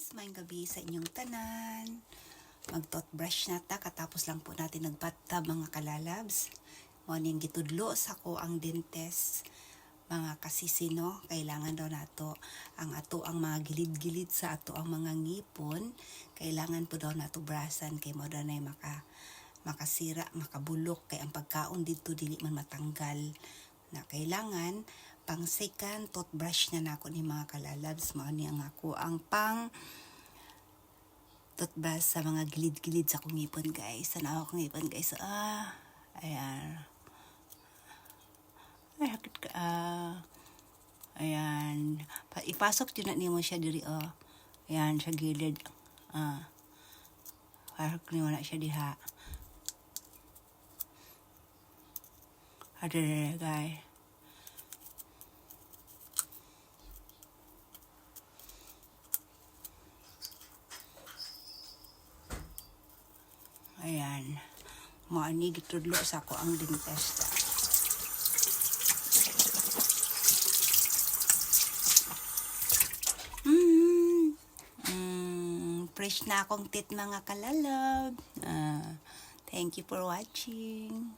guys, maayong gabi sa inyong tanan. Mag-toothbrush na ta, katapos lang po natin nagbathtub mga kalalabs. Morning gitudlo sa ko ang dentist. Mga kasisino, kailangan daw nato ang mga gilid-gilid sa ato ang mga ngipon. Kailangan po daw nato brasan kay mo daw na makasira, makabulok kay ang pagkaon dito dili man matanggal. Na kailangan pang second toothbrush na nako ni mga kalalabs. Mao ni ang ako ang pang toothbrush sa mga gilid-gilid sa kungipon guys. Sana ako kungipon guys. Ayan. Ay, hakit ka. Ayan. Ipasok yun na mo siya diri. Ayan, sa gilid. Parang niyo na siya diha. Ada guys. Ayan. Maani gitudlo sa ko ang dentista. Fresh na akong teeth mga kalalab. Thank you for watching.